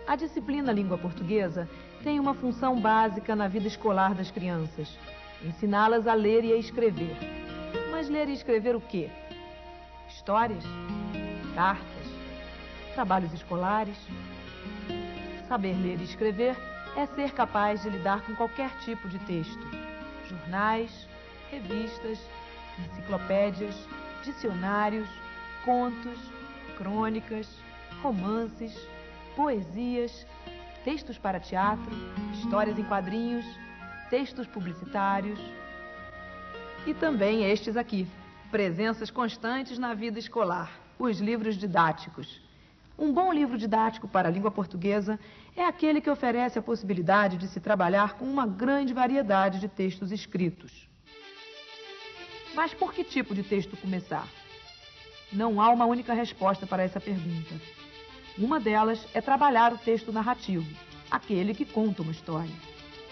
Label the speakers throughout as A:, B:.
A: A disciplina língua portuguesa tem uma função básica na vida escolar das crianças: ensiná-las a ler e a escrever. Mas ler e escrever o quê? Histórias? Cartas? Trabalhos escolares? Saber ler e escrever é ser capaz de lidar com qualquer tipo de texto: jornais, revistas, enciclopédias, dicionários, contos, crônicas, romances, poesias, textos para teatro, histórias em quadrinhos, textos publicitários e também estes aqui, presenças constantes na vida escolar, os livros didáticos. Um bom livro didático para a língua portuguesa é aquele que oferece a possibilidade de se trabalhar com uma grande variedade de textos escritos. Mas por que tipo de texto começar? Não há uma única resposta para essa pergunta. Uma delas é trabalhar o texto narrativo, aquele que conta uma história.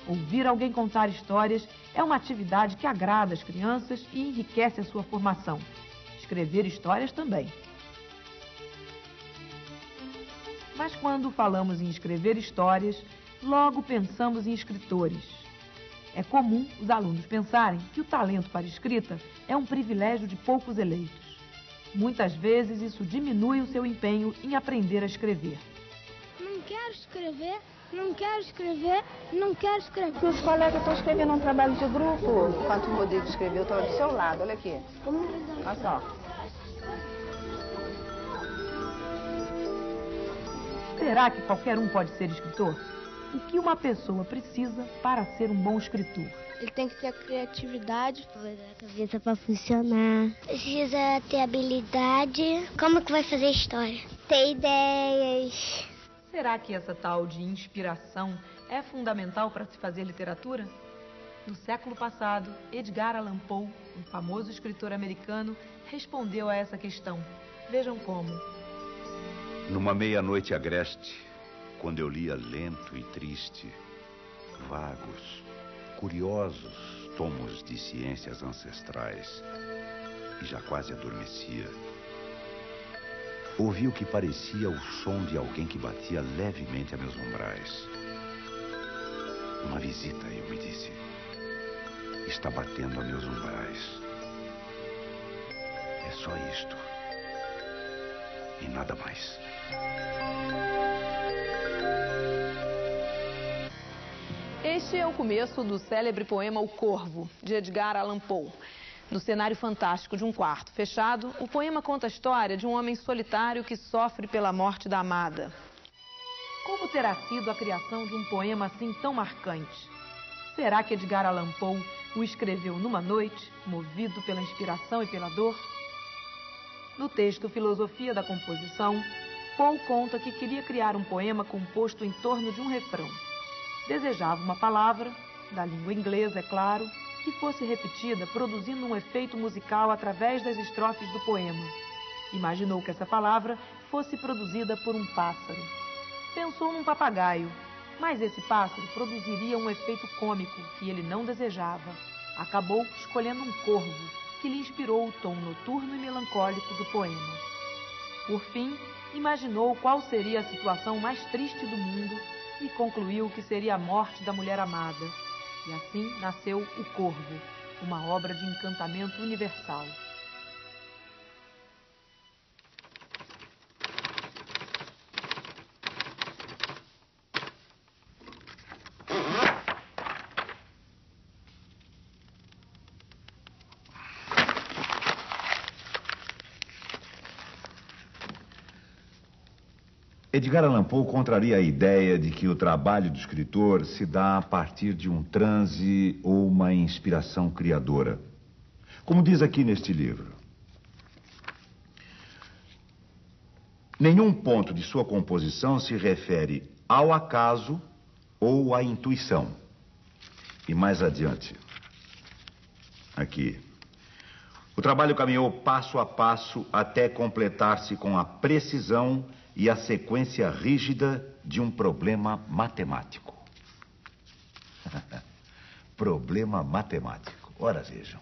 A: Ouvir alguém contar histórias é uma atividade que agrada as crianças e enriquece a sua formação. Escrever histórias também. Mas quando falamos em escrever histórias, logo pensamos em escritores. É comum os alunos pensarem que o talento para escrita é um privilégio de poucos eleitos. Muitas vezes isso diminui o seu empenho em aprender a escrever.
B: Não quero escrever, não quero escrever, não quero escrever.
C: Meus colegas estão escrevendo um trabalho de grupo. Enquanto o Rodrigo escreveu, eu estava do seu lado, olha aqui. Olha só.
A: Será que qualquer um pode ser escritor? O que uma pessoa precisa para ser um bom escritor?
B: Ele tem que ter criatividade.
D: A cabeça para funcionar. Precisa ter habilidade. Como que vai fazer história? Ter ideias.
A: Será que essa tal de inspiração é fundamental para se fazer literatura? No século passado, Edgar Allan Poe, um famoso escritor americano, respondeu a essa questão. Vejam como.
E: Numa meia-noite agreste, quando eu lia lento e triste, vagos, curiosos tomos de ciências ancestrais, e já quase adormecia, ouvi o que parecia o som de alguém que batia levemente a meus umbrais. Uma visita, eu me disse, está batendo a meus umbrais. É só isto. E nada mais.
A: Este é o começo do célebre poema O Corvo, de Edgar Allan Poe. No cenário fantástico de um quarto fechado, o poema conta a história de um homem solitário que sofre pela morte da amada. Como terá sido a criação de um poema assim tão marcante? Será que Edgar Allan Poe o escreveu numa noite, movido pela inspiração e pela dor? No texto Filosofia da Composição, Poe conta que queria criar um poema composto em torno de um refrão. Desejava uma palavra, da língua inglesa, é claro, que fosse repetida, produzindo um efeito musical através das estrofes do poema. Imaginou que essa palavra fosse produzida por um pássaro. Pensou num papagaio, mas esse pássaro produziria um efeito cômico que ele não desejava. Acabou escolhendo um corvo, que lhe inspirou o tom noturno e melancólico do poema. Por fim, imaginou qual seria a situação mais triste do mundo e concluiu que seria a morte da mulher amada. E assim nasceu O Corvo, uma obra de encantamento universal.
E: Edgar Allan Poe contraria a ideia de que o trabalho do escritor se dá a partir de um transe ou uma inspiração criadora. Como diz aqui neste livro, nenhum ponto de sua composição se refere ao acaso ou à intuição. E mais adiante, aqui, o trabalho caminhou passo a passo até completar-se com a precisão e a sequência rígida de um problema matemático. Problema matemático. Ora, vejam.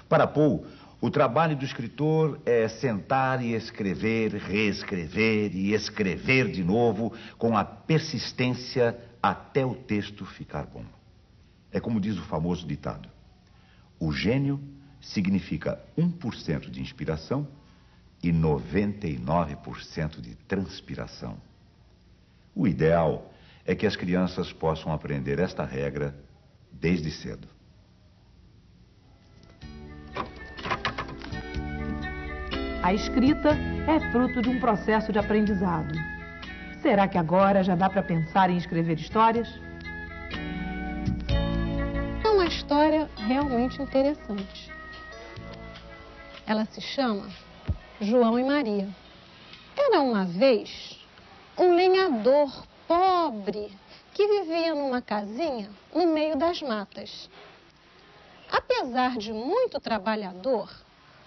E: Para Poe, O trabalho do escritor é sentar e escrever, reescrever e escrever de novo com a persistência até o texto ficar bom. É como diz o famoso ditado: o gênio significa 1% de inspiração e 99% de transpiração. O ideal é que as crianças possam aprender esta regra desde cedo.
A: A escrita é fruto de um processo de aprendizado. Será que agora já dá para pensar em escrever histórias?
F: É uma história realmente interessante. Ela se chama João e Maria. Era uma vez um lenhador pobre que vivia numa casinha no meio das matas. Apesar de muito trabalhador,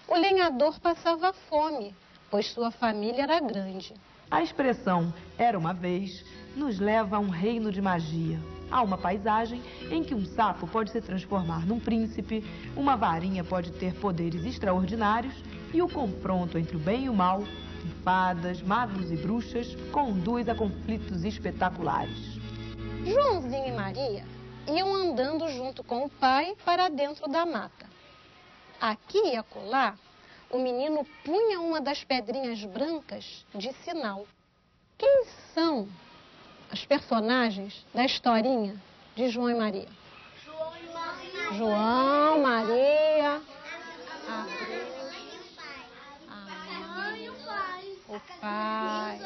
F: o lenhador passava fome, pois sua família era grande.
A: A expressão "era uma vez" nos leva a um reino de magia. Há uma paisagem em que um sapo pode se transformar num príncipe, uma varinha pode ter poderes extraordinários e o confronto entre o bem e o mal, fadas, magos e bruxas, conduz a conflitos espetaculares.
F: Joãozinho e Maria iam andando junto com o pai para dentro da mata. Aqui e acolá, o menino punha uma das pedrinhas brancas de sinal. Quem são os personagens da historinha de João e Maria? João, Maria, a mãe, o pai.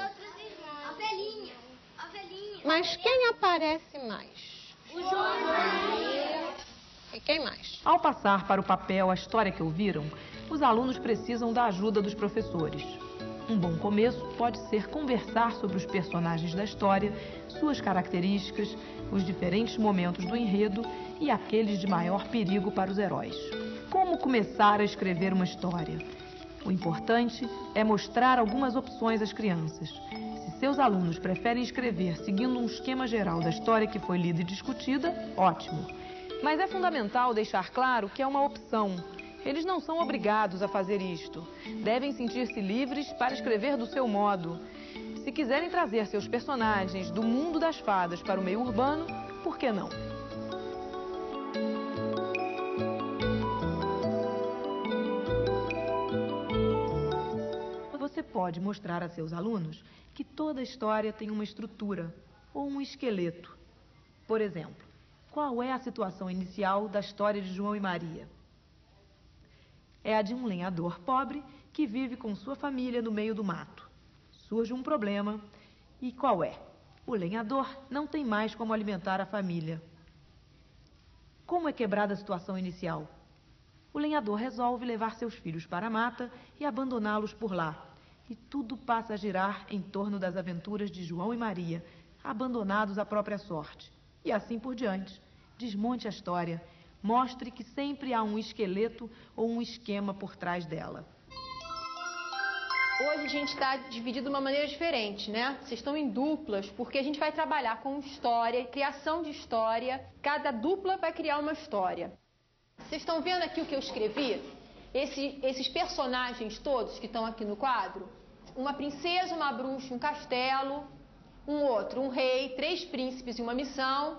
F: Mas quem aparece mais? O João e Maria. E quem mais?
A: Ao passar para o papel a história que ouviram, os alunos precisam da ajuda dos professores. Um bom começo pode ser conversar sobre os personagens da história, suas características, os diferentes momentos do enredo e aqueles de maior perigo para os heróis. Como começar a escrever uma história? O importante é mostrar algumas opções às crianças. Se seus alunos preferem escrever seguindo um esquema geral da história que foi lida e discutida, ótimo. Mas é fundamental deixar claro que é uma opção. Eles não são obrigados a fazer isto. Devem sentir-se livres para escrever do seu modo. Se quiserem trazer seus personagens do mundo das fadas para o meio urbano, por que não? Você pode mostrar a seus alunos que toda história tem uma estrutura ou um esqueleto. Por exemplo, qual é a situação inicial da história de João e Maria? É a de um lenhador pobre que vive com sua família no meio do mato. Surge um problema. E qual é? O lenhador não tem mais como alimentar a família. Como é quebrada a situação inicial? O lenhador resolve levar seus filhos para a mata e abandoná-los por lá. E tudo passa a girar em torno das aventuras de João e Maria, abandonados à própria sorte. E assim por diante. Desmonte a história. Mostre que sempre há um esqueleto ou um esquema por trás dela.
G: Hoje a gente está dividido de uma maneira diferente, né? Vocês estão em duplas, porque a gente vai trabalhar com história, criação de história. Cada dupla vai criar uma história. Vocês estão vendo aqui o que eu escrevi? Esses personagens todos que estão aqui no quadro? Uma princesa, uma bruxa, um castelo, um outro, um rei, 3 príncipes e uma missão,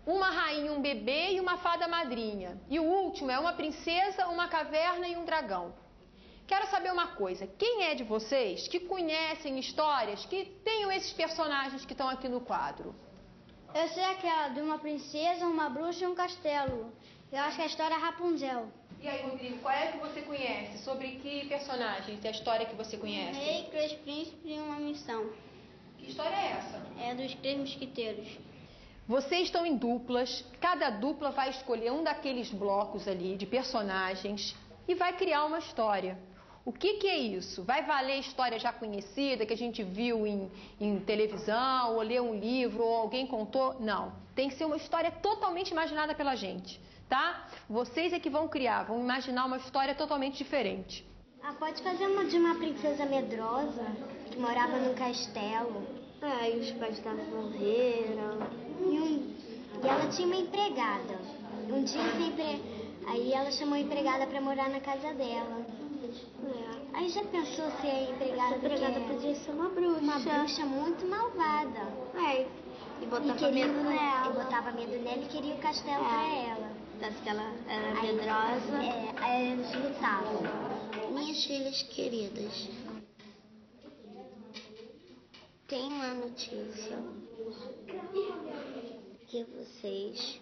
G: uma rainha, um bebê e uma fada madrinha. E o último é uma princesa, uma caverna e um dragão. Quero saber uma coisa, quem é de vocês que conhecem histórias que tenham esses personagens que estão aqui no quadro?
B: Eu sei aquela de uma princesa, uma bruxa e um castelo. Eu acho que a história é Rapunzel.
G: E aí, Rodrigo, qual é que você conhece? Sobre que personagens é a história que você conhece?
B: Um rei, 3 príncipes e uma missão.
G: Que história é essa?
B: É dos 3 mosquiteiros.
G: Vocês estão em duplas, cada dupla vai escolher um daqueles blocos ali de personagens e vai criar uma história. O que é isso? Vai valer história já conhecida, que a gente viu em televisão, ou leu um livro, ou alguém contou? Não. Tem que ser uma história totalmente imaginada pela gente, tá? Vocês é que vão criar, vão imaginar uma história totalmente diferente.
D: Ah, pode fazer uma de uma princesa medrosa que morava num castelo.
B: E os pais dela morreram.
D: E ela tinha uma empregada. Um dia Aí ela chamou a empregada para morar na casa dela. Aí já pensou se a empregada podia ser uma bruxa? Uma bruxa muito malvada. É. E botava medo nela. E botava medo nela e queria o castelo pra ela. Tanto que ela era medrosa. Aí eles lutavam. Minhas filhas queridas, tem uma notícia que vocês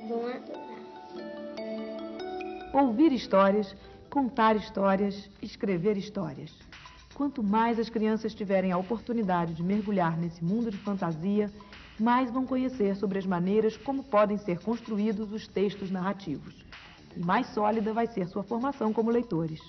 D: vão adorar.
A: Ouvir histórias, contar histórias, escrever histórias. Quanto mais as crianças tiverem a oportunidade de mergulhar nesse mundo de fantasia, mais vão conhecer sobre as maneiras como podem ser construídos os textos narrativos. E mais sólida vai ser sua formação como leitores.